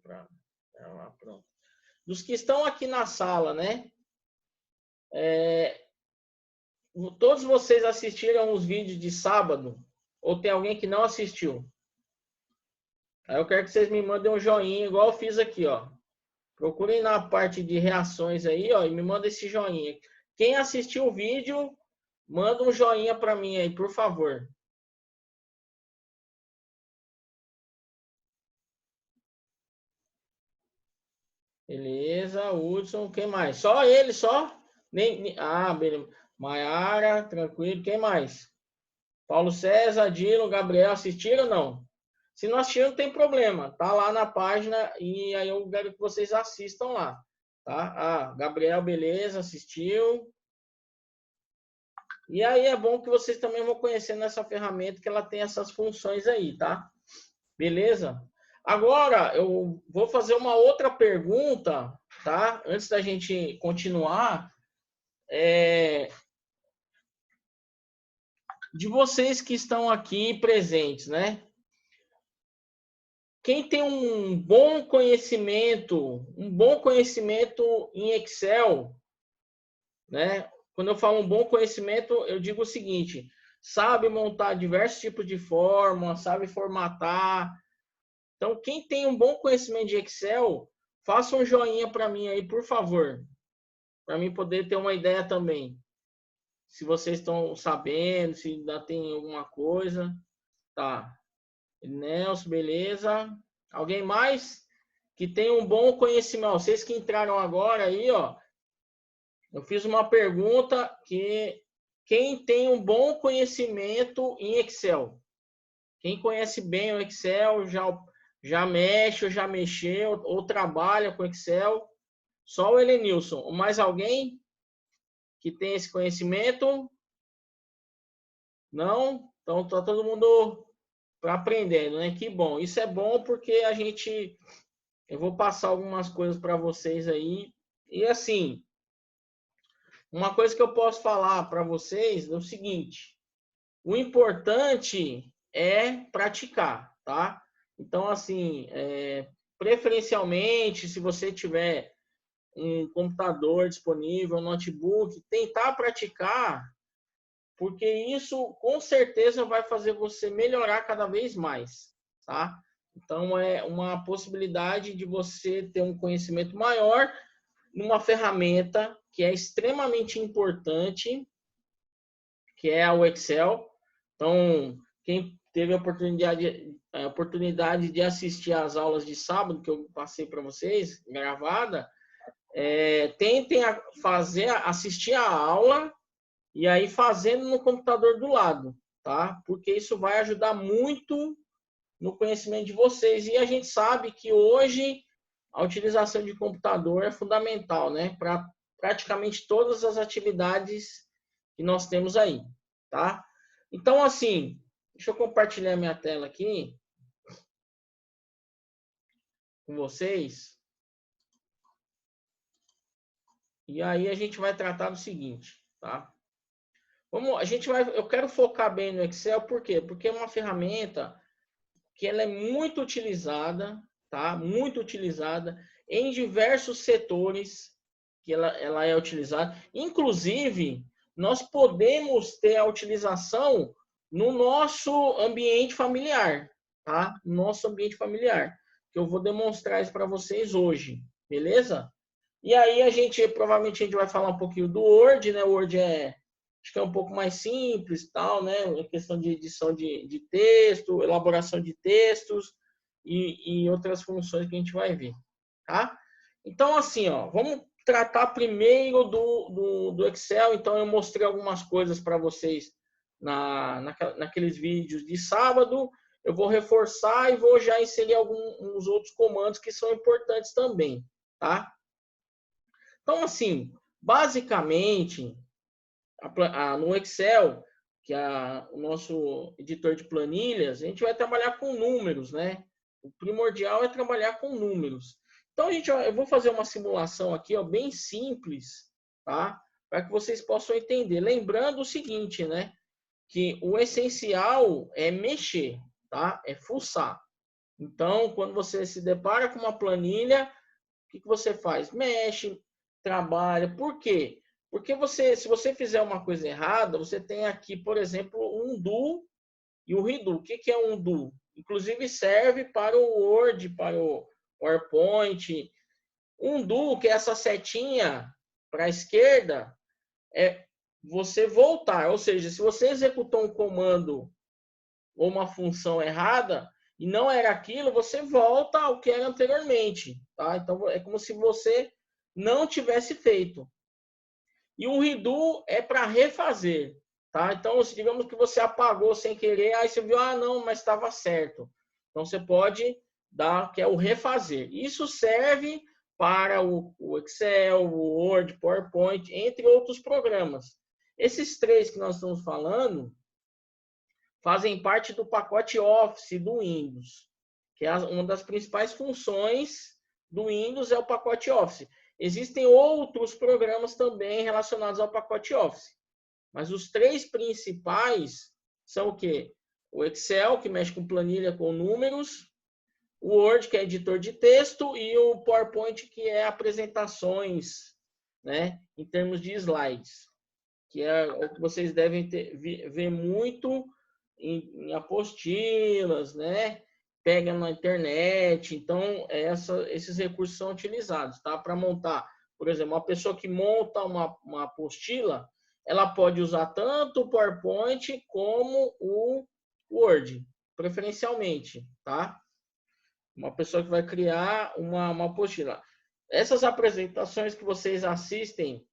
Pronto. Dos que estão aqui na sala, né? Todos vocês assistiram os vídeos de sábado? Ou tem alguém que não assistiu? Aí eu quero que vocês me mandem um joinha, igual eu fiz aqui, ó. Procurem na parte de reações aí, ó, e me manda esse joinha. Quem assistiu o vídeo, manda um joinha para mim aí, por favor. Beleza, Hudson, quem mais? Só ele, só? Beleza. Maiara, tranquilo, quem mais? Paulo César, Dilo, Gabriel, assistiram ou não? Se não assistiram, não tem problema. Tá lá na página e aí eu quero que vocês assistam lá. Tá? Gabriel, beleza, assistiu. E aí é bom que vocês também vão conhecendo essa ferramenta, que ela tem essas funções aí, tá? Beleza? Agora, eu vou fazer uma outra pergunta, tá? Antes da gente continuar. De vocês que estão aqui presentes, né? Quem tem um bom conhecimento em Excel, né? Quando eu falo um bom conhecimento, eu digo o seguinte: sabe montar diversos tipos de fórmulas, sabe formatar. Então, quem tem um bom conhecimento de Excel, faça um joinha para mim aí, por favor, para mim poder ter uma ideia também. Se vocês estão sabendo, se ainda tem alguma coisa, tá? Nelson, beleza? Alguém mais que tem um bom conhecimento? Vocês que entraram agora aí, ó, eu fiz uma pergunta que quem tem um bom conhecimento em Excel? Quem conhece bem o Excel, já mexe, ou já mexeu, ou trabalha com Excel? Só o Elenilson. Ou mais alguém que tem esse conhecimento? Não? Então tá todo mundo aprendendo, né? Que bom. Isso é bom porque eu vou passar algumas coisas para vocês aí. E assim, uma coisa que eu posso falar para vocês é o seguinte: o importante é praticar, tá? Então, assim, preferencialmente, se você tiver um computador disponível, um notebook, tentar praticar, porque isso com certeza vai fazer você melhorar cada vez mais, tá? Então, é uma possibilidade de você ter um conhecimento maior numa ferramenta que é extremamente importante, que é o Excel. Então, quem teve a oportunidade de assistir às aulas de sábado, que eu passei para vocês, gravada, tentem assistir a aula e aí fazendo no computador do lado, tá? Porque isso vai ajudar muito no conhecimento de vocês. E a gente sabe que hoje a utilização de computador é fundamental, né? Para praticamente todas as atividades que nós temos aí, tá? Então, assim, deixa eu compartilhar minha tela aqui com vocês. E aí a gente vai tratar do seguinte, tá? Eu quero focar bem no Excel, por quê? Porque é uma ferramenta que ela é muito utilizada, tá? Muito utilizada em diversos setores que ela é utilizada. Inclusive, nós podemos ter a utilização no nosso ambiente familiar, tá? Nosso ambiente familiar, que eu vou demonstrar isso para vocês hoje, beleza? E aí provavelmente a gente vai falar um pouquinho do Word, né? O Word acho que é um pouco mais simples, tal, né? A questão de edição de texto, elaboração de textos e outras funções que a gente vai ver, tá? Então, assim, ó, vamos tratar primeiro do Excel. Então, eu mostrei algumas coisas para vocês naqueles vídeos de sábado. Eu vou reforçar e vou já inserir alguns outros comandos que são importantes também, tá? Então, assim, basicamente, no Excel, que é o nosso editor de planilhas, a gente vai trabalhar com números, né? O primordial é trabalhar com números. Então, eu vou fazer uma simulação aqui, ó, bem simples, tá? Para que vocês possam entender. Lembrando o seguinte, né? Que o essencial é mexer, tá? É fuçar. Então, quando você se depara com uma planilha, o que você faz? Mexe, trabalha. Por quê? Porque se você fizer uma coisa errada, você tem aqui, por exemplo, um do e o redo. O que é um do? Inclusive serve para o Word, para o PowerPoint. Um do, que é essa setinha para a esquerda, é você voltar. Ou seja, se você executou um comando ou uma função errada e não era aquilo, você volta ao que era anteriormente, tá? Então é como se você não tivesse feito. E o redo é para refazer, tá? Então, digamos que você apagou sem querer, aí você viu, ah, não, mas estava certo. Então você pode dar, que é o refazer. Isso serve para o Excel, o Word, PowerPoint, entre outros programas. Esses três que nós estamos falando fazem parte do pacote Office do Windows, que é uma das principais funções do Windows é o pacote Office. Existem outros programas também relacionados ao pacote Office, mas os três principais são o quê? O Excel, que mexe com planilha com números, o Word, que é editor de texto, e o PowerPoint, que é apresentações, né, em termos de slides, que é o que vocês devem ver muito em apostilas, né? Pega na internet. Então, esses recursos são utilizados, tá? Para montar, por exemplo, uma pessoa que monta uma apostila, ela pode usar tanto o PowerPoint como o Word, preferencialmente, tá? Uma pessoa que vai criar uma apostila. Essas apresentações que vocês assistem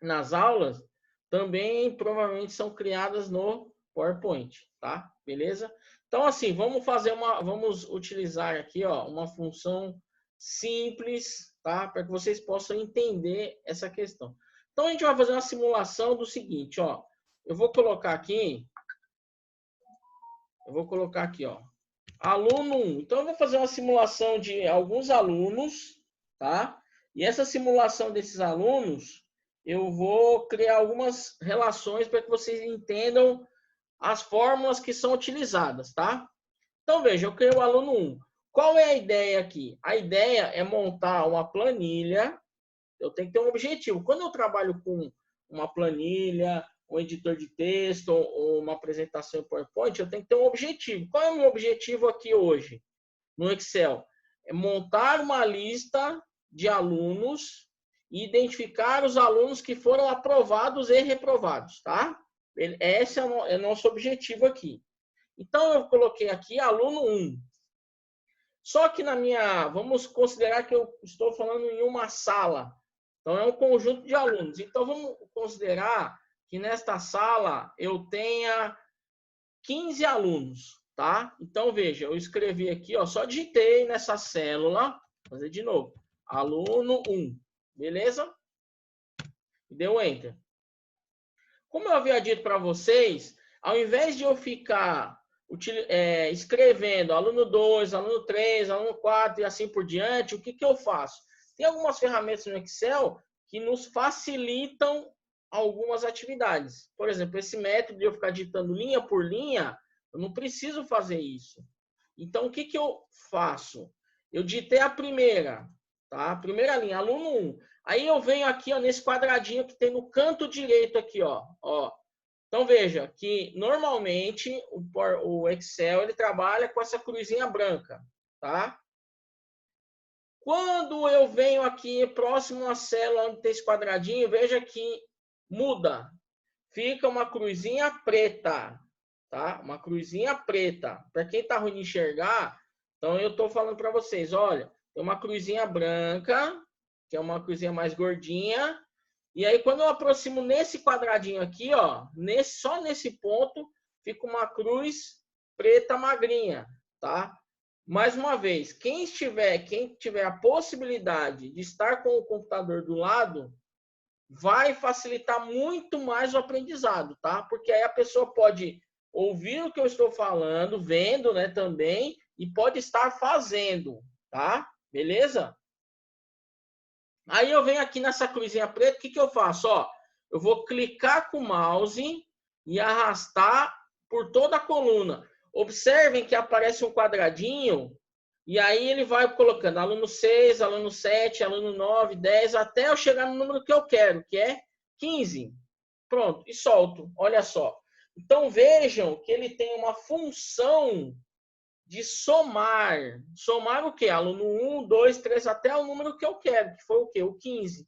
nas aulas também provavelmente são criadas no PowerPoint, tá? Beleza? Então, assim, vamos utilizar aqui, ó, uma função simples, tá? Para que vocês possam entender essa questão. Então, a gente vai fazer uma simulação do seguinte, ó. Eu vou colocar aqui, ó, aluno 1. Então, eu vou fazer uma simulação de alguns alunos, tá? E essa simulação desses alunos, eu vou criar algumas relações para que vocês entendam as fórmulas que são utilizadas, tá? Então, veja, eu criei o aluno 1. Qual é a ideia aqui? A ideia é montar uma planilha. Eu tenho que ter um objetivo. Quando eu trabalho com uma planilha, um editor de texto ou uma apresentação em PowerPoint, eu tenho que ter um objetivo. Qual é o meu objetivo aqui hoje no Excel? É montar uma lista de alunos e identificar os alunos que foram aprovados e reprovados, tá? Esse é o nosso objetivo aqui. Então, eu coloquei aqui aluno 1. Só que vamos considerar que eu estou falando em uma sala. Então, é um conjunto de alunos. Então, vamos considerar que nesta sala eu tenha 15 alunos, tá? Então, veja, eu escrevi aqui, ó, só digitei nessa célula, vou fazer de novo, aluno 1, beleza? Deu Enter. Como eu havia dito para vocês, ao invés de eu ficar escrevendo aluno 2, aluno 3, aluno 4 e assim por diante, o que eu faço? Tem algumas ferramentas no Excel que nos facilitam algumas atividades. Por exemplo, esse método de eu ficar digitando linha por linha, eu não preciso fazer isso. Então, o que eu faço? Eu digitei a primeira, tá? A primeira linha, aluno 1. Aí eu venho aqui, ó, nesse quadradinho que tem no canto direito aqui, ó. Então, veja que normalmente o Excel ele trabalha com essa cruzinha branca, tá? Quando eu venho aqui próximo à célula onde tem esse quadradinho, veja que muda. Fica uma cruzinha preta, tá? Uma cruzinha preta. Para quem está ruim de enxergar, então eu estou falando para vocês, olha, tem uma cruzinha branca, que é uma cruzinha mais gordinha, e aí quando eu aproximo nesse quadradinho aqui, ó, só nesse ponto, fica uma cruz preta magrinha, tá? Mais uma vez, quem tiver a possibilidade de estar com o computador do lado, vai facilitar muito mais o aprendizado, tá? Porque aí a pessoa pode ouvir o que eu estou falando, vendo, né, também, e pode estar fazendo, tá? Beleza? Aí eu venho aqui nessa cruzinha preta, o que eu faço? Ó, eu vou clicar com o mouse e arrastar por toda a coluna. Observem que aparece um quadradinho e aí ele vai colocando aluno 6, aluno 7, aluno 9, 10, até eu chegar no número que eu quero, que é 15. Pronto, e solto. Olha só. Então, vejam que ele tem uma função de somar. Somar o quê? Aluno 1, 2, 3, até o número que eu quero, que foi o quê? O 15.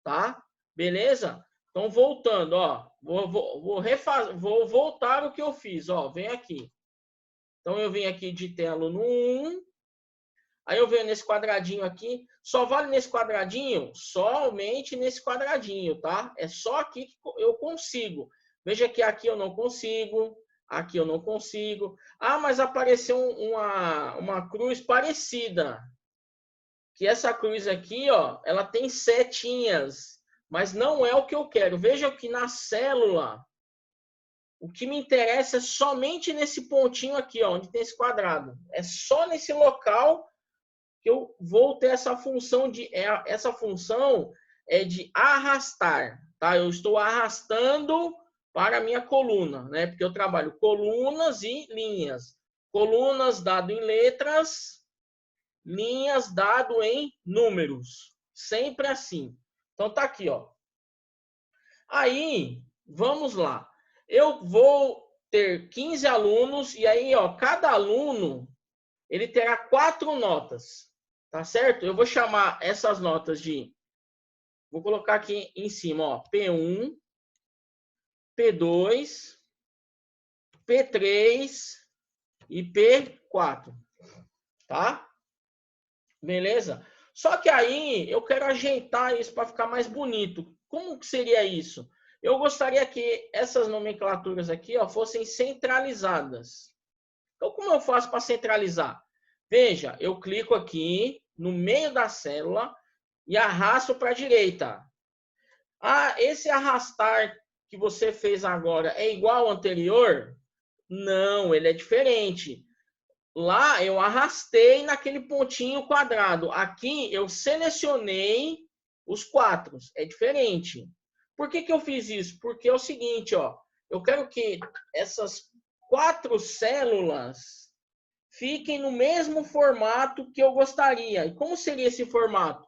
Tá? Beleza? Então, voltando, ó. Vou voltar o que eu fiz, ó. Vem aqui. Então, eu vim aqui de ter aluno 1. Aí eu venho nesse quadradinho aqui. Só vale nesse quadradinho? Somente nesse quadradinho, tá? É só aqui que eu consigo. Veja que aqui eu não consigo. Aqui eu não consigo. Ah, mas apareceu uma cruz parecida. Que essa cruz aqui, ó, ela tem setinhas. Mas não é o que eu quero. Veja que na célula, o que me interessa é somente nesse pontinho aqui, ó, onde tem esse quadrado. É só nesse local que eu vou ter essa função é de arrastar, tá? Eu estou arrastando para a minha coluna, né? Porque eu trabalho colunas e linhas. Colunas dado em letras, linhas dado em números. Sempre assim. Então tá aqui, ó. Aí, vamos lá. Eu vou ter 15 alunos e aí, ó, cada aluno ele terá 4 notas. Tá certo? Eu vou chamar essas notas de... Vou colocar aqui em cima, ó. P1, P2, P3 e P4. Tá? Beleza? Só que aí eu quero ajeitar isso para ficar mais bonito. Como que seria isso? Eu gostaria que essas nomenclaturas aqui, ó, fossem centralizadas. Então, como eu faço para centralizar? Veja, eu clico aqui no meio da célula e arrasto para a direita. Ah, esse arrastar que você fez agora é igual ao anterior? Não, ele é diferente. Lá eu arrastei naquele pontinho quadrado. Aqui eu selecionei os 4. É diferente. Por que eu fiz isso? Porque é o seguinte, ó. Eu quero que essas 4 células fiquem no mesmo formato que eu gostaria. E como seria esse formato?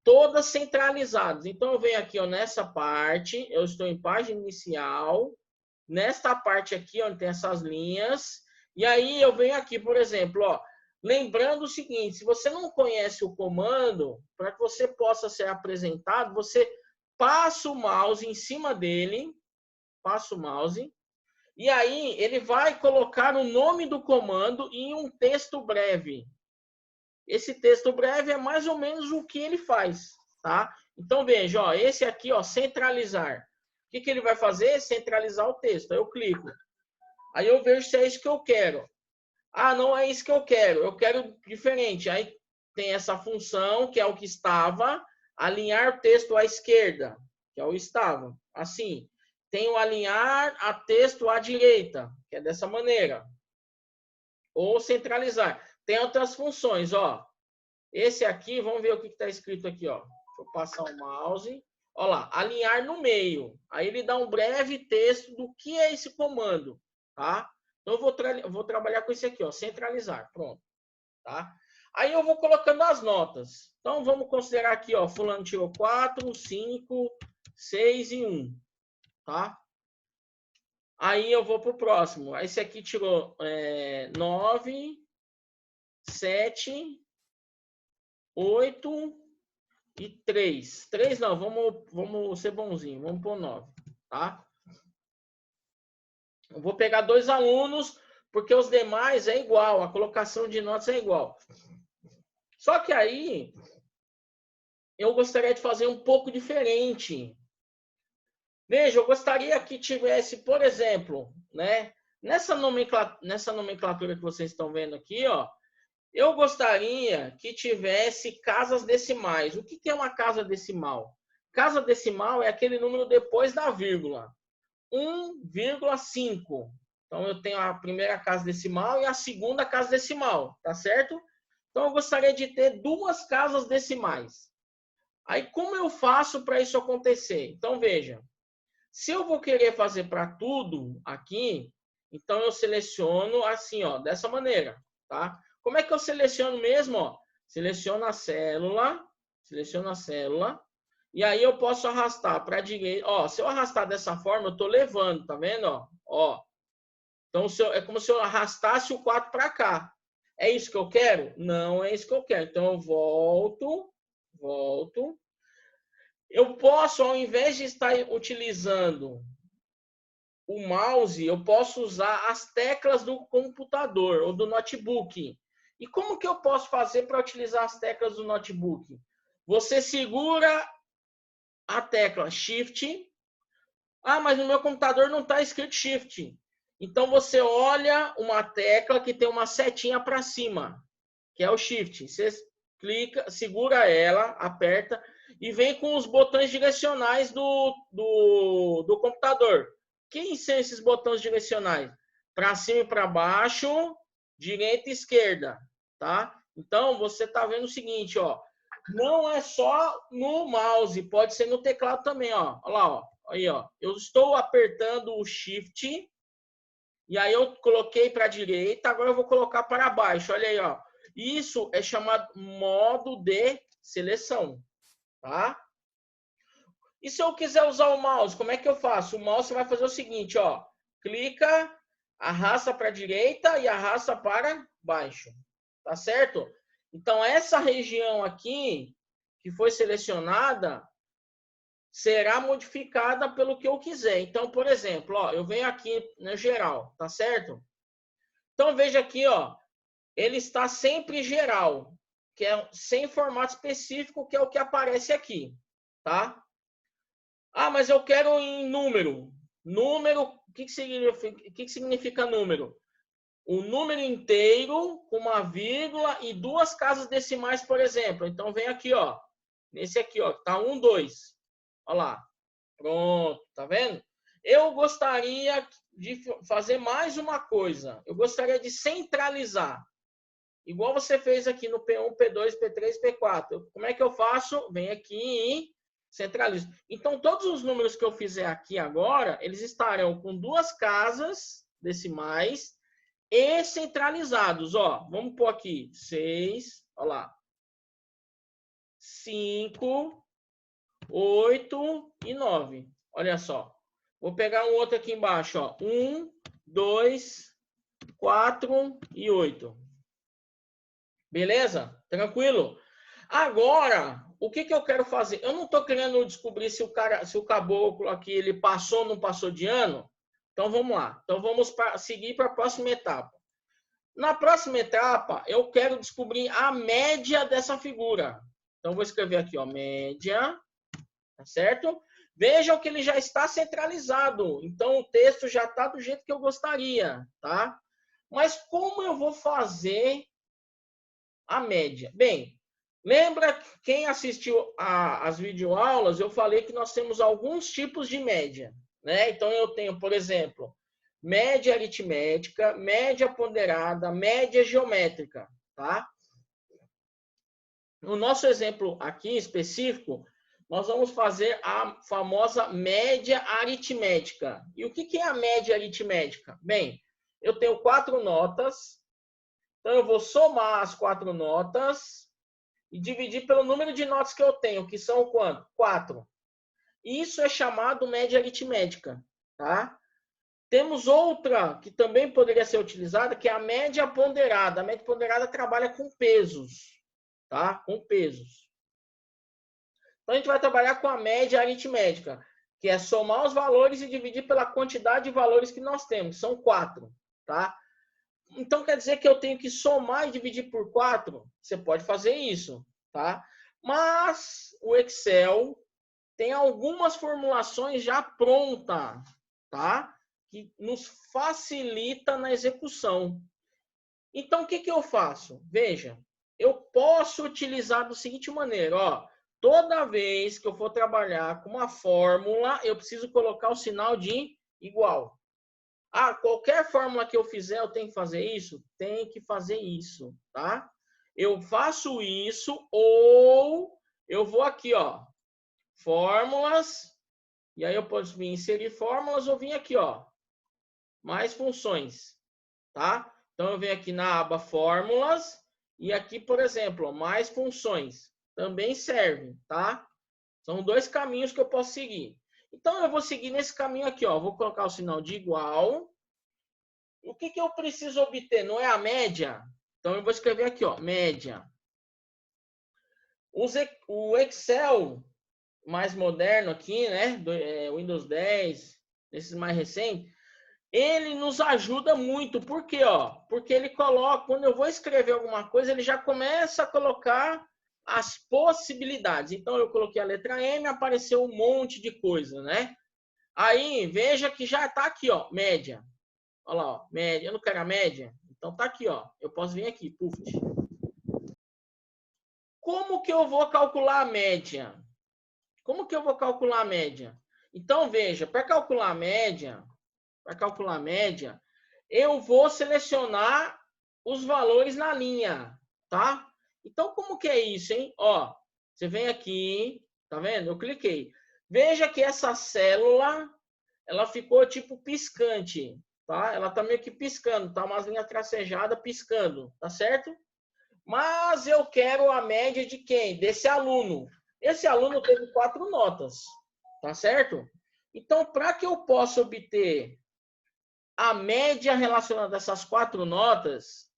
Todas centralizadas. Então, eu venho aqui, ó, nessa parte, eu estou em página inicial, nesta parte aqui, onde tem essas linhas, e aí eu venho aqui, por exemplo, ó, lembrando o seguinte, se você não conhece o comando, para que você possa ser apresentado, você passa o mouse em cima dele, passa o mouse, e aí ele vai colocar o nome do comando em um texto breve. Esse texto breve é mais ou menos o que ele faz, tá? Então, veja, ó, esse aqui, ó, centralizar. O que ele vai fazer? Centralizar o texto. Aí eu clico. Aí eu vejo se é isso que eu quero. Ah, não é isso que eu quero diferente. Aí tem essa função, que é o que estava, alinhar o texto à esquerda, que é o estava. Assim, tem o alinhar a texto à direita, que é dessa maneira. Ou centralizar. Tem outras funções, ó. Esse aqui, vamos ver o que está escrito aqui, ó. Deixa eu passar o mouse. Olha lá, alinhar no meio. Aí ele dá um breve texto do que é esse comando, tá? Então eu vou trabalhar com esse aqui, ó, centralizar. Pronto, tá? Aí eu vou colocando as notas. Então vamos considerar aqui, ó, fulano tirou 4, 5, 6 e 1, tá? Aí eu vou pro próximo. Esse aqui tirou 9, 7, 8 e 3. 3 não, vamos ser bonzinho, vamos pôr 9, tá? Eu vou pegar 2 alunos, porque os demais é igual, a colocação de notas é igual. Só que aí, eu gostaria de fazer um pouco diferente. Veja, eu gostaria que tivesse, por exemplo, né, nessa nomenclatura que vocês estão vendo aqui, ó, eu gostaria que tivesse casas decimais. O que é uma casa decimal? Casa decimal é aquele número depois da vírgula. 1,5. Então, eu tenho a primeira casa decimal e a segunda casa decimal, tá certo? Então, eu gostaria de ter 2 casas decimais. Aí, como eu faço para isso acontecer? Então, veja. Se eu vou querer fazer para tudo aqui, Então, eu seleciono assim, ó, dessa maneira, tá? Como é que eu seleciono mesmo, ó? Seleciono a célula, e aí eu posso arrastar para a direita. Ó, se eu arrastar dessa forma, eu estou levando, tá vendo? Ó. Então, é como se eu arrastasse o 4 para cá. É isso que eu quero? Não é isso que eu quero. Então, eu volto. Eu posso, ao invés de estar utilizando o mouse, eu posso usar as teclas do computador ou do notebook. E como que eu posso fazer para utilizar as teclas do notebook? Você segura a tecla Shift. Ah, mas no meu computador não está escrito Shift. Então você olha uma tecla que tem uma setinha para cima, que é o Shift. Você clica, segura ela, aperta e vem com os botões direcionais do computador. Quem são esses botões direcionais? Para cima e para baixo, direita e esquerda, tá? Então você está vendo o seguinte, ó. Não é só no mouse, pode ser no teclado também, ó. Olha lá, ó. Aí, ó. Eu estou apertando o Shift e aí eu coloquei para a direita, agora eu vou colocar para baixo. Olha aí, ó. Isso é chamado modo de seleção, tá? E se eu quiser usar o mouse, como é que eu faço? O mouse vai fazer o seguinte, ó. Clica, arrasta para a direita e arrasta para baixo. Tá certo? Então, essa região aqui, que foi selecionada, será modificada pelo que eu quiser. Então, por exemplo, ó, eu venho aqui no geral, tá certo? Então, veja aqui, ó. Ele está sempre geral, que é sem formato específico, que é o que aparece aqui, tá? Ah, mas eu quero em número. Número, o que significa número? O número inteiro com uma vírgula e duas casas decimais, por exemplo. Então, vem aqui, ó. Nesse aqui, ó. Tá 1, 2. Olha lá. Pronto, tá vendo? Eu gostaria de fazer mais uma coisa. Eu gostaria de centralizar. Igual você fez aqui no P1, P2, P3, P4. Como é que eu faço? Vem aqui e centralizo. Então, todos os números que eu fizer aqui agora, eles estarão com duas casas decimais e centralizados. Ó, vamos pôr aqui 6, ó lá, 5, 8 e 9. Olha só. Vou pegar um outro aqui embaixo, ó. 1, 2, 4 e 8. Beleza? Tranquilo? Agora, o que eu quero fazer? Eu não estou querendo descobrir se o caboclo aqui ele passou ou não passou de ano. Então vamos lá. Então vamos seguir para a próxima etapa. Na próxima etapa, eu quero descobrir a média dessa figura. Então vou escrever aqui, ó, média, tá certo? Vejam que ele já está centralizado. Então o texto já está do jeito que eu gostaria, tá? Mas como eu vou fazer a média? Bem, lembra quem assistiu às videoaulas, eu falei que nós temos alguns tipos de média, né? Então eu tenho, por exemplo, média aritmética, média ponderada, média geométrica, tá? No nosso exemplo aqui específico, nós vamos fazer a famosa média aritmética. E o que é a média aritmética? Bem, eu tenho 4 notas, então eu vou somar as 4 notas e dividir pelo número de notas que eu tenho, que são quanto? 4. Isso é chamado média aritmética, tá? Temos outra que também poderia ser utilizada, que é a média ponderada. A média ponderada trabalha com pesos, tá? Com pesos. Então, a gente vai trabalhar com a média aritmética, que é somar os valores e dividir pela quantidade de valores que nós temos. São 4, tá? Então, quer dizer que eu tenho que somar e dividir por 4? Você pode fazer isso, tá? Mas o Excel tem algumas formulações já prontas, tá? Que nos facilita na execução. Então, o que eu faço? Veja, eu posso utilizar da seguinte maneira, ó. Toda vez que eu for trabalhar com uma fórmula, eu preciso colocar o sinal de igual. Ah, qualquer fórmula que eu fizer, eu tenho que fazer isso? Tem que fazer isso, tá? Eu faço isso ou eu vou aqui, ó, fórmulas, e aí eu posso vir inserir fórmulas ou vir aqui, ó, mais funções, tá? Então, eu venho aqui na aba fórmulas e aqui, por exemplo, ó, mais funções. Também serve, tá? São dois caminhos que eu posso seguir. Então, eu vou seguir nesse caminho aqui, ó. Vou colocar o sinal de igual. O que eu preciso obter? Não é a média? Então, eu vou escrever aqui, ó, média. O Excel mais moderno aqui, né? Windows 10, esses mais recentes, ele nos ajuda muito. Por quê? Ó? Porque ele coloca, quando eu vou escrever alguma coisa, ele já começa a colocar as possibilidades. Então, eu coloquei a letra M, apareceu um monte de coisa, né? Aí, veja que já está aqui, ó, média. Olha lá, ó, média. Eu não quero a média? Então, tá aqui, ó. Eu posso vir aqui, puf. Como que eu vou calcular a média? Como que eu vou calcular a média? Então, veja, para calcular a média, eu vou selecionar os valores na linha, tá? Então, como que é isso, hein? Ó, você vem aqui, tá vendo? Eu cliquei. Veja que essa célula, ela ficou tipo piscante, tá? Ela tá meio que piscando, tá? Umas linhas tracejadas piscando, tá certo? Mas eu quero a média de quem? Desse aluno. Esse aluno teve 4 notas, tá certo? Então, para que eu possa obter a média relacionada a essas 4 notas,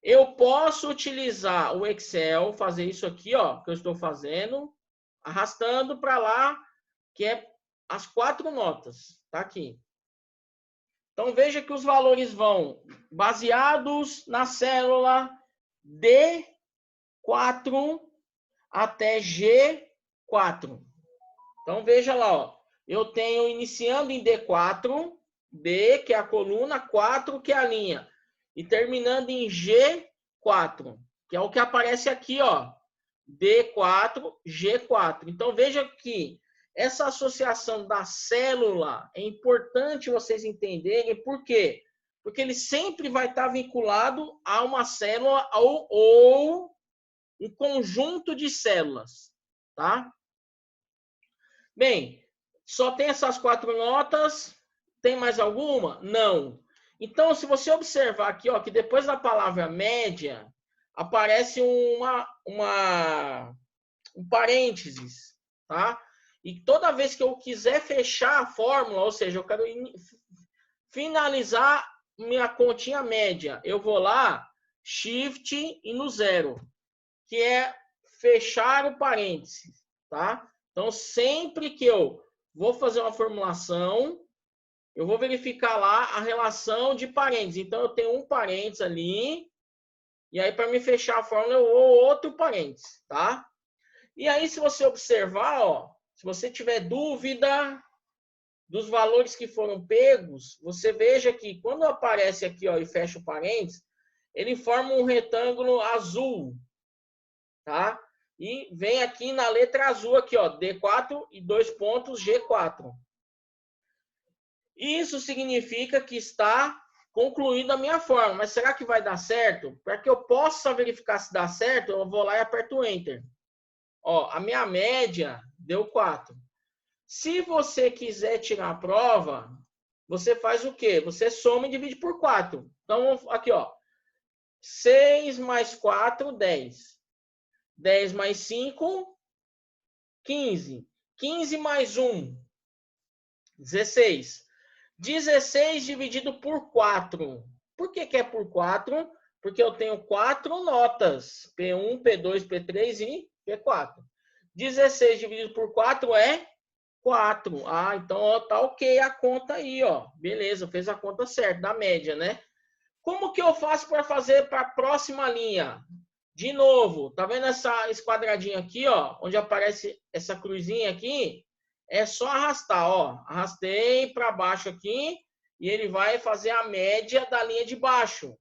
eu posso utilizar o Excel, fazer isso aqui, ó, que eu estou fazendo, arrastando para lá, que é as 4 notas, tá aqui. Então, veja que os valores vão baseados na célula D4 até G4. Então, veja lá, ó, eu tenho iniciando em D4, D, que é a coluna, 4, que é a linha, e terminando em G4, que é o que aparece aqui, ó, D4, G4. Então, veja que essa associação da célula é importante vocês entenderem, por quê? Porque ele sempre vai estar vinculado a uma célula ou um conjunto de células, tá? Bem, só tem essas 4 notas. Tem mais alguma? Não. Então, se você observar aqui, ó, que depois da palavra média, aparece um parênteses, tá? E toda vez que eu quiser fechar a fórmula, ou seja, eu quero finalizar minha continha média, eu vou lá, Shift e no zero, que é fechar o parênteses, tá? Então, sempre que eu vou fazer uma formulação, eu vou verificar lá a relação de parênteses. Então, eu tenho um parênteses ali, e aí, para me fechar a fórmula, eu vou outro parênteses, tá? E aí, se você observar, ó, se você tiver dúvida dos valores que foram pegos, você veja que quando aparece aqui, ó, e fecha o parênteses, ele forma um retângulo azul, tá? E vem aqui na letra azul aqui, ó, D4 e 2 pontos G4. Isso significa que está concluída a minha fórmula. Mas será que vai dar certo? Para que eu possa verificar se dá certo, eu vou lá e aperto Enter. Ó, a minha média deu 4. Se você quiser tirar a prova, você faz o quê? Você soma e divide por 4. Então, aqui, ó. 6 mais 4, 10. 10 mais 5, 15. 15 mais 1, 16. 16 dividido por 4. Por que é por 4? Porque eu tenho 4 notas. P1, P2, P3 e P4. 16 dividido por 4 é 4. Ah, então ó, tá ok a conta aí, ó. Beleza, fez a conta certa, da média, né? Como que eu faço para fazer para a próxima linha? De novo, tá vendo esse quadradinho aqui, ó? Onde aparece essa cruzinha aqui? É só arrastar, ó. Arrastei para baixo aqui e ele vai fazer a média da linha de baixo.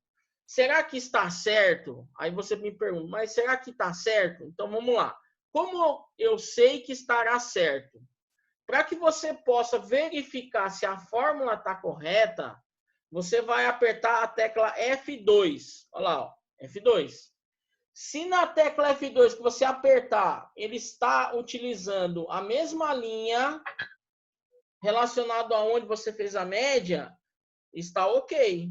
Será que está certo? Aí você me pergunta, mas será que está certo? Então vamos lá. Como eu sei que estará certo? Para que você possa verificar se a fórmula está correta, você vai apertar a tecla F2. Olha lá, ó, F2. Se na tecla F2 que você apertar, ele está utilizando a mesma linha relacionado a onde você fez a média, está ok,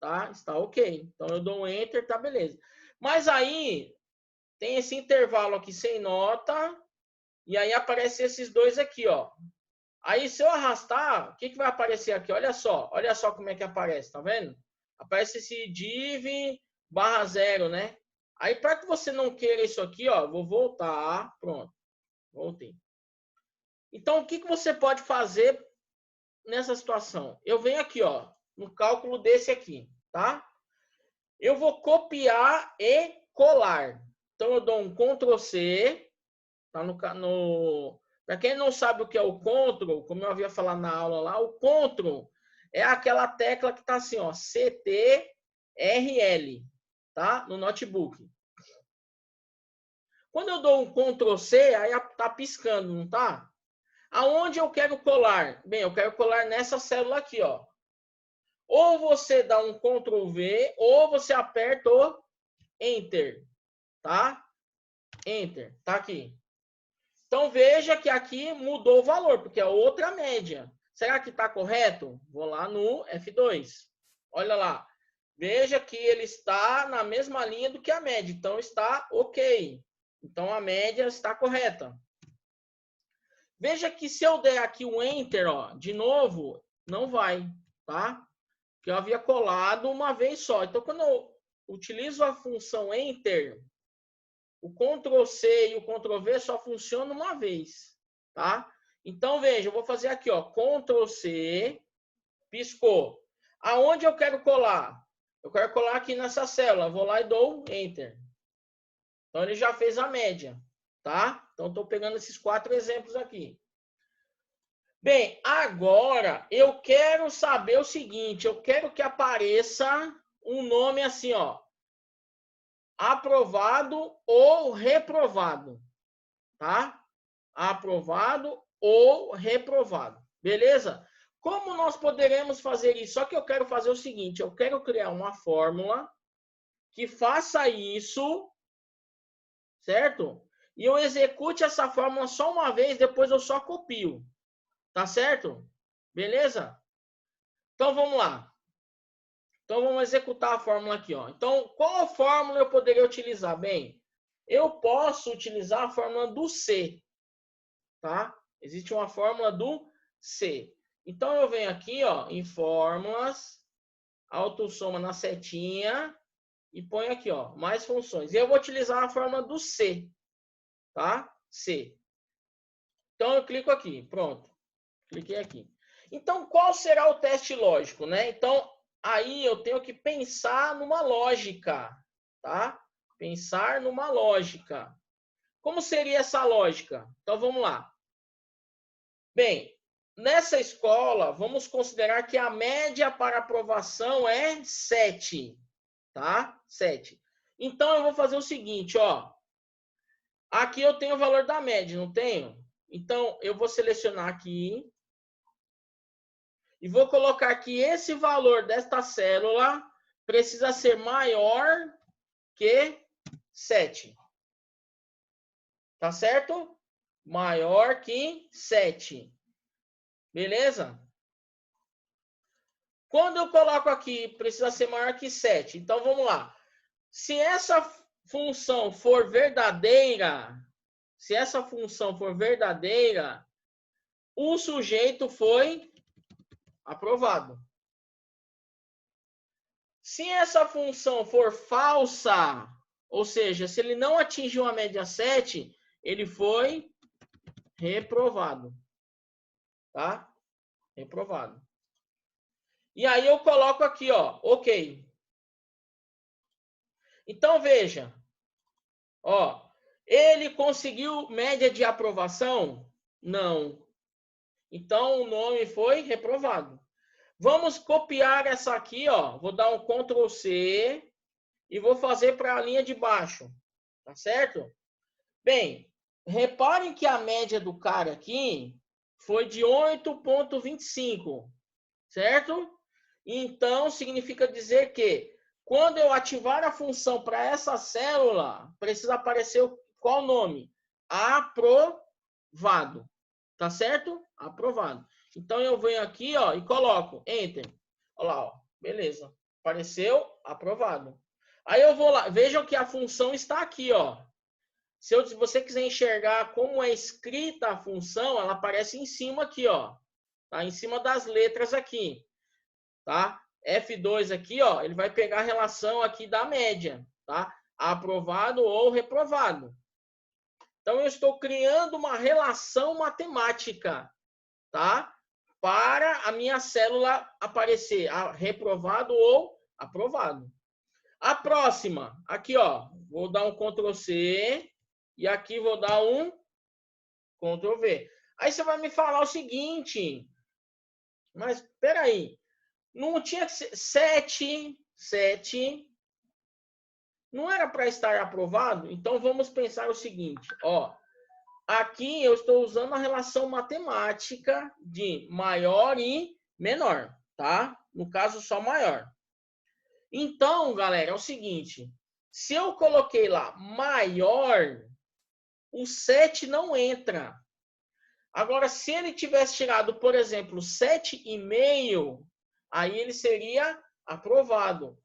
tá? Está ok. Então, eu dou um Enter, tá beleza. Mas aí, tem esse intervalo aqui sem nota, e aí aparece esses dois aqui, ó. Aí, se eu arrastar, o que, que vai aparecer aqui? Olha só como é que aparece, tá vendo? Aparece esse div barra 0, né? Aí, para que você não queira isso aqui, ó, vou voltar, pronto, voltei. Então, o que, que você pode fazer nessa situação? Eu venho aqui, ó, no cálculo desse aqui, tá? Eu vou copiar e colar. Então, eu dou um Ctrl C, tá para quem não sabe o que é o Ctrl, como eu havia falado na aula lá, o Ctrl é aquela tecla que está assim, ó, CTRL, tá? No notebook. Quando eu dou um Ctrl C, aí tá piscando, não tá? Aonde eu quero colar? Bem, eu quero colar nessa célula aqui, ó. Ou você dá um Ctrl V, ou você aperta o Enter, tá? Enter, tá aqui. Então, veja que aqui mudou o valor, porque é outra média. Será que está correto? Vou lá no F2. Olha lá. Veja que ele está na mesma linha do que a média. Então, está ok. Então, a média está correta. Veja que se eu der aqui o Enter, ó, de novo, não vai, tá? Porque eu havia colado uma vez só. Então, quando eu utilizo a função Enter, o Ctrl C e o Ctrl V só funcionam uma vez, tá? Então, veja, eu vou fazer aqui, ó, Ctrl C, piscou. Aonde eu quero colar? Eu quero colar aqui nessa célula. Vou lá e dou Enter. Então, ele já fez a média, tá? Então, estou pegando esses 4 exemplos aqui. Bem, agora eu quero saber o seguinte, eu quero que apareça um nome assim, ó, aprovado ou reprovado, tá? Aprovado ou reprovado, beleza? Como nós poderemos fazer isso? Só que eu quero fazer o seguinte, eu quero criar uma fórmula que faça isso, certo? E eu execute essa fórmula só uma vez, depois eu só copio, tá certo? Beleza? Então, vamos lá. Então, vamos executar a fórmula aqui, ó. Então, qual fórmula eu poderia utilizar? Bem, eu posso utilizar a fórmula do C, tá? Existe uma fórmula do C. Então, eu venho aqui, ó, em fórmulas, autossoma na setinha e ponho aqui, ó, mais funções. E eu vou utilizar a fórmula do C, tá? C. Então, eu clico aqui, pronto. Cliquei aqui. Então, qual será o teste lógico, né? Então, aí eu tenho que pensar numa lógica, tá? Pensar numa lógica. Como seria essa lógica? Então, vamos lá. Bem, nessa escola, vamos considerar que a média para aprovação é 7, tá? 7. Então, eu vou fazer o seguinte, ó. Aqui eu tenho o valor da média, não tenho? Então, eu vou selecionar aqui e vou colocar que esse valor desta célula precisa ser maior que 7. Tá certo? Maior que 7. Beleza? Quando eu coloco aqui, precisa ser maior que 7. Então, vamos lá. Se essa função for verdadeira, o sujeito foi aprovado. Se essa função for falsa, ou seja, se ele não atingiu a média 7, ele foi reprovado. Tá? Reprovado. E aí eu coloco aqui, ó, ok. Então, veja. Ó, ele conseguiu média de aprovação? Não. Então, o nome foi reprovado. Vamos copiar essa aqui, ó. Vou dar um Ctrl C e vou fazer para a linha de baixo. Tá certo? Bem, reparem que a média do cara aqui foi de 8,25, certo? Então, significa dizer que quando eu ativar a função para essa célula, precisa aparecer qual nome? Aprovado. Tá certo? Aprovado. Então, eu venho aqui, ó, e coloco Enter. Olha lá, ó. Beleza. Apareceu, aprovado. Aí eu vou lá, vejam que a função está aqui, ó. Se você quiser enxergar como é escrita a função, ela aparece em cima aqui, ó. Tá? Em cima das letras aqui, tá? F2 aqui, ó, ele vai pegar a relação aqui da média, tá? Aprovado ou reprovado. Então, eu estou criando uma relação matemática, tá? Para a minha célula aparecer reprovado ou aprovado. A próxima, aqui, ó, vou dar um Ctrl C e aqui vou dar um Ctrl V. Aí você vai me falar o seguinte, mas peraí, não tinha que ser 7, não era para estar aprovado? Então vamos pensar o seguinte, ó, aqui eu estou usando a relação matemática de maior e menor, tá? No caso, só maior. Então, galera, é o seguinte, se eu coloquei lá maior, o 7 não entra. Agora, se ele tivesse tirado, por exemplo, 7,5, aí ele seria aprovado.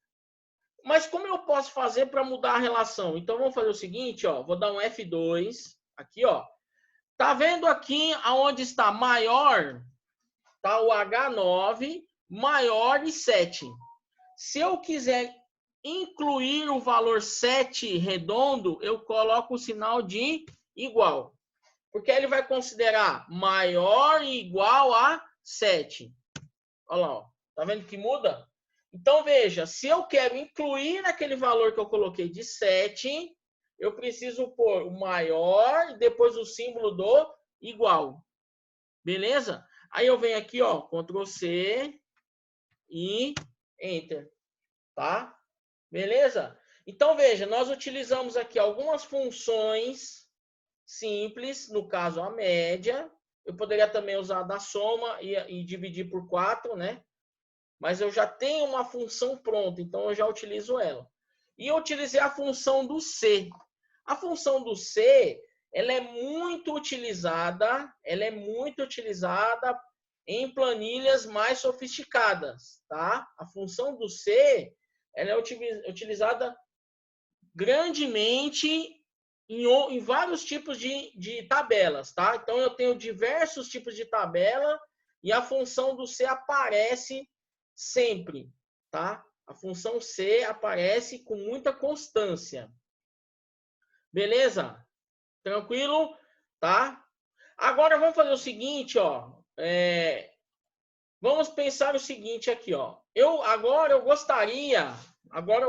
Mas como eu posso fazer para mudar a relação? Então, vamos fazer o seguinte, ó, vou dar um F2, aqui, ó. Tá vendo aqui aonde está maior? Tá o H9, maior e 7. Se eu quiser incluir o valor 7 redondo, eu coloco o sinal de igual. Porque ele vai considerar maior e igual a 7. Olha lá, ó. Tá vendo que muda? Então, veja, se eu quero incluir aquele valor que eu coloquei de 7, eu preciso pôr o maior e depois o símbolo do igual. Beleza? Aí eu venho aqui, ó, Ctrl C e Enter. Tá? Beleza? Então, veja, nós utilizamos aqui algumas funções simples, no caso a média. Eu poderia também usar da soma e dividir por 4, né? Mas eu já tenho uma função pronta, então eu já utilizo ela. E eu utilizei a função do C. A função do C, ela é muito utilizada em planilhas mais sofisticadas, tá? A função do C, ela é utilizada grandemente em vários tipos de tabelas, tá? Então, eu tenho diversos tipos de tabela e a função do C aparece sempre, tá? A função C aparece com muita constância. Beleza? Tranquilo? Tá? Agora, vamos fazer o seguinte, ó. Vamos pensar o seguinte aqui, ó. Agora eu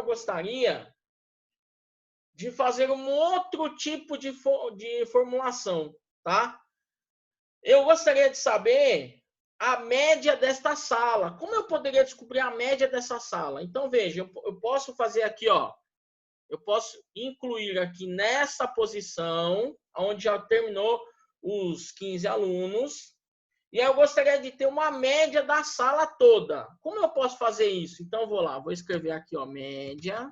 gostaria de fazer um outro tipo de formulação, tá? Eu gostaria de saber a média desta sala. Como eu poderia descobrir a média dessa sala? Então, veja, eu posso fazer aqui, ó. Eu posso incluir aqui nessa posição, onde já terminou os 15 alunos. E aí eu gostaria de ter uma média da sala toda. Como eu posso fazer isso? Então, eu vou lá, vou escrever aqui, ó, média.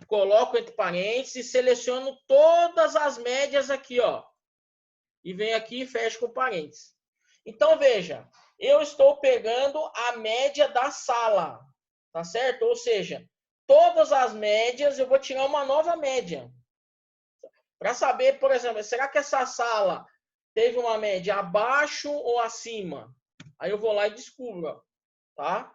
Coloco entre parênteses e seleciono todas as médias aqui, ó. E venho aqui e fecho com parênteses. Então, veja, eu estou pegando a média da sala, tá certo? Ou seja, todas as médias, eu vou tirar uma nova média. Para saber, por exemplo, será que essa sala teve uma média abaixo ou acima? Aí eu vou lá e descubro, tá?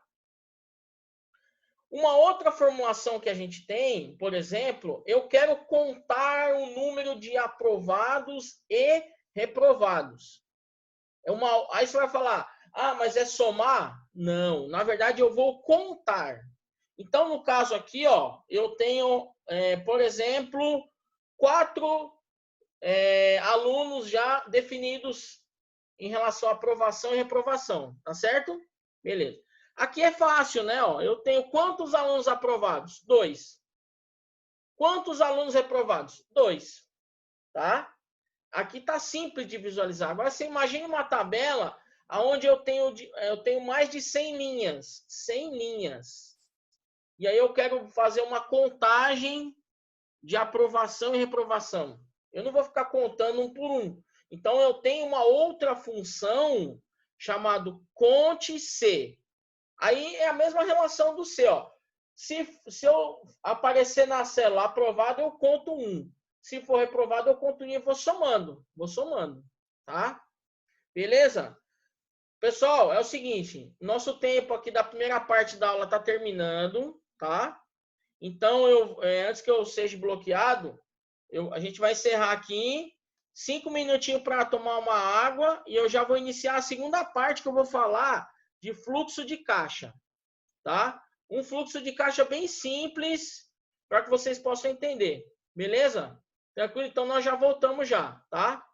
Uma outra formulação que a gente tem, por exemplo, eu quero contar o número de aprovados e reprovados. Aí você vai falar, ah, mas é somar? Não, na verdade eu vou contar. Então, no caso aqui, ó, eu tenho, por exemplo, 4 alunos já definidos em relação à aprovação e reprovação, tá certo? Beleza. Aqui é fácil, né? Ó, eu tenho quantos alunos aprovados? 2. Quantos alunos reprovados? 2. Tá? Aqui tá simples de visualizar. Agora, você imagina uma tabela onde eu tenho mais de 100 linhas. 100 linhas. E aí eu quero fazer uma contagem de aprovação e reprovação. Eu não vou ficar contando um por um. Então, eu tenho uma outra função chamada conte-C. Aí é a mesma relação do C, ó. Se eu aparecer na célula aprovado, eu conto 1. Se for reprovado, eu conto 1 e vou somando. Vou somando, tá? Beleza? Pessoal, é o seguinte. Nosso tempo aqui da primeira parte da aula está terminando, tá? Então, antes que eu seja bloqueado, a gente vai encerrar aqui. 5 minutinhos para tomar uma água e eu já vou iniciar a segunda parte que eu vou falar de fluxo de caixa, tá? Um fluxo de caixa bem simples para que vocês possam entender, beleza? Tranquilo? Então nós já voltamos já, tá?